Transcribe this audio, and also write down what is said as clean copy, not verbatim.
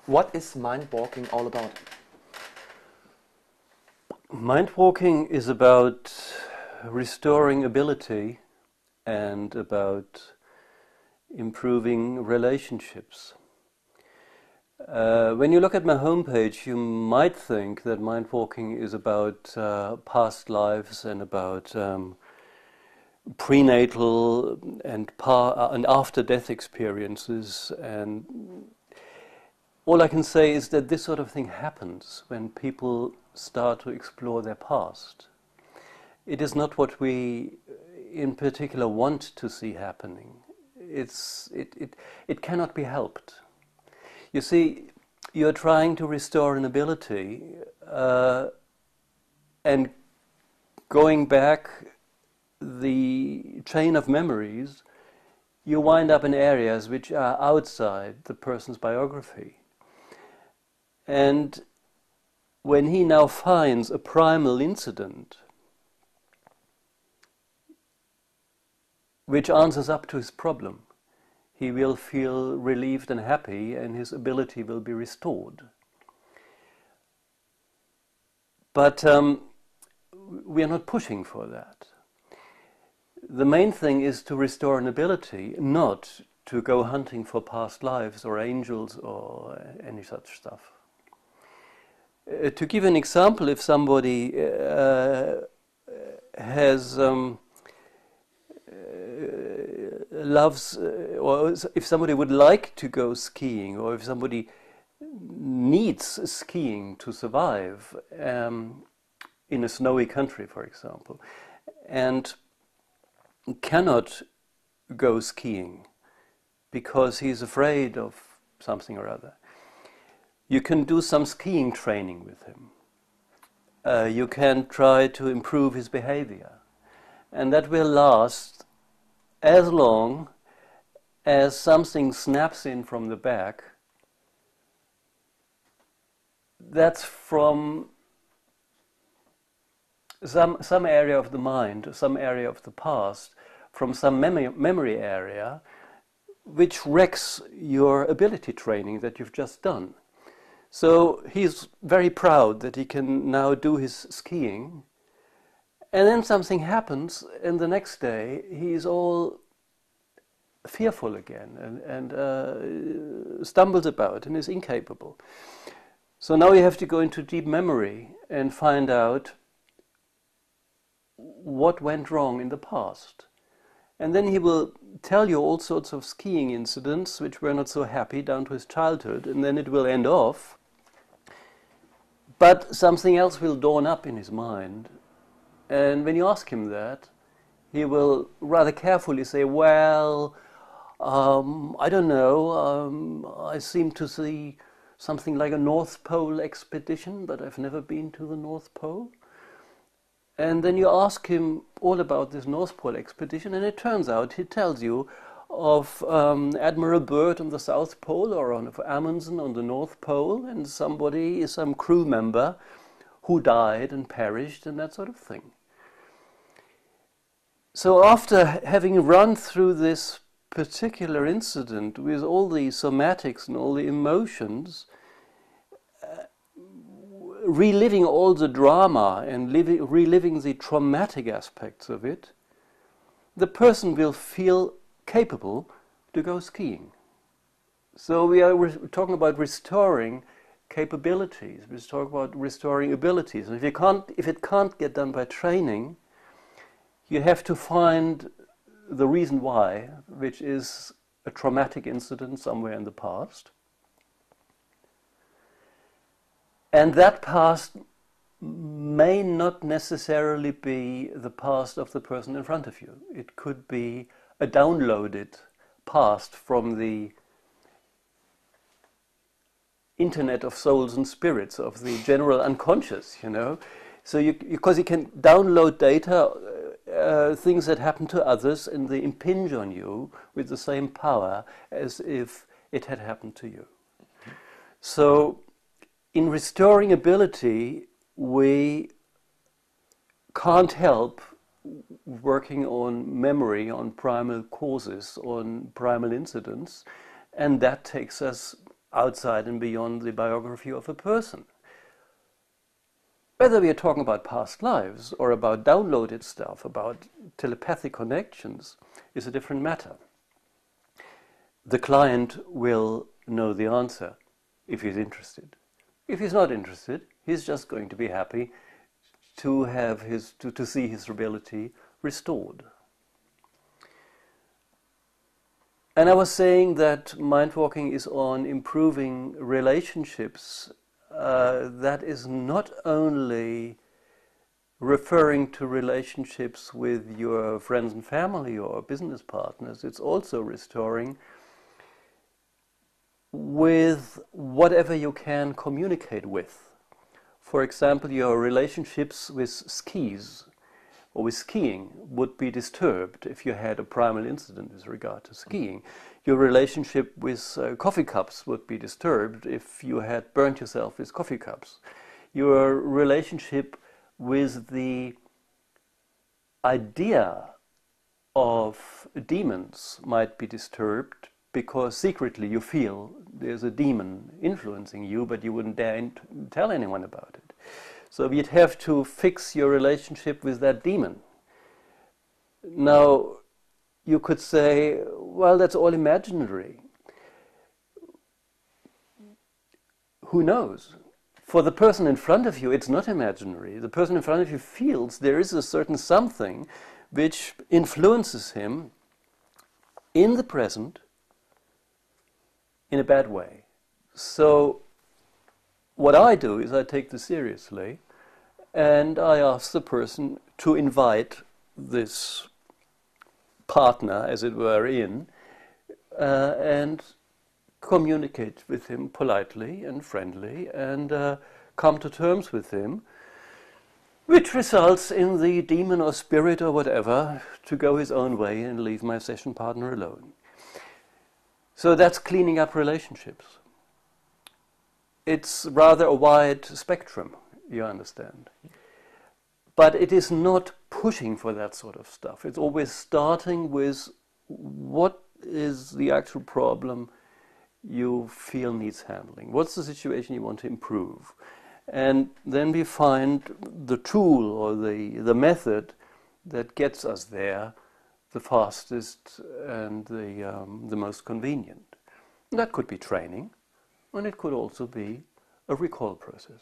What is mind walking all about? MindWalking is about restoring ability and about improving relationships. When you look at my homepage, you might think that MindWalking is about past lives and about prenatal and after-death experiences, and all I can say is that this sort of thing happens when people start to explore their past. It is not what we in particular want to see happening. It cannot be helped. You see, you're trying to restore an ability and going back the chain of memories, you wind up in areas which are outside the person's biography. And when he now finds a primal incident which answers up to his problem, he will feel relieved and happy, and his ability will be restored. But we are not pushing for that. The main thing is to restore an ability, not to go hunting for past lives or angels or any such stuff. To give an example, if somebody loves, or if somebody would like to go skiing, or if somebody needs skiing to survive in a snowy country, for example, and cannot go skiing because he's afraid of something or other, you can do some skiing training with him. You can try to improve his behavior, and that will last as long as something snaps in from the back that's from some area of the mind, some area of the past, from some memory area, which wrecks your ability training that you've just done. So he's very proud that he can now do his skiing, and then something happens, and the next day he's all fearful again and stumbles about and is incapable. So now you have to go into deep memory and find out what went wrong in the past. And then he will tell you all sorts of skiing incidents which were not so happy down to his childhood, and then it will end off. But something else will dawn up in his mind. And when you ask him that, he will rather carefully say, well, I don't know, I seem to see something like a North Pole expedition, but I've never been to the North Pole. And then you ask him all about this North Pole expedition, and it turns out he tells you of Admiral Byrd on the South Pole, or of Amundsen on the North Pole, and some crew member who died and perished and that sort of thing. So after having run through this particular incident with all the somatics and all the emotions, reliving all the drama and reliving the traumatic aspects of it, the person will feel capable to go skiing. So we're talking about restoring capabilities. We're talking about restoring abilities. And if it can't get done by training, you have to find the reason why, which is a traumatic incident somewhere in the past. And that past may not necessarily be the past of the person in front of you. It could be a downloaded past from the internet of souls and spirits, of the general unconscious, you know. So because you can download data, things that happen to others, and they impinge on you with the same power as if it had happened to you. So in restoring ability, we can't help working on memory, on primal causes, on primal incidents, and that takes us outside and beyond the biography of a person. Whether we are talking about past lives or about downloaded stuff, about telepathic connections, is a different matter. The client will know the answer if he's interested. If he's not interested, he's just going to be happy to have to see his ability restored. And I was saying that MindWalking is on improving relationships. That is not only referring to relationships with your friends and family or business partners, it's also restoring with whatever you can communicate with. For example, your relationships with skis or with skiing would be disturbed if you had a primal incident with regard to skiing. Your relationship with coffee cups would be disturbed if you had burnt yourself with coffee cups. Your relationship with the idea of demons might be disturbed because secretly you feel there's a demon influencing you, but you wouldn't dare tell anyone about it. So you'd have to fix your relationship with that demon. Now, you could say, well, that's all imaginary. Who knows? For the person in front of you, it's not imaginary. The person in front of you feels there is a certain something which influences him in the present in a bad way. So what I do is I take this seriously and I ask the person to invite this partner, as it were, in and communicate with him politely and friendly and come to terms with him, which results in the demon or spirit or whatever to go his own way and leave my session partner alone. So that's cleaning up relationships. It's rather a wide spectrum, you understand. But it is not pushing for that sort of stuff. It's always starting with what is the actual problem you feel needs handling. What's the situation you want to improve? And then we find the tool or the method that gets us there the fastest and the most convenient. And that could be training, and it could also be a recall process.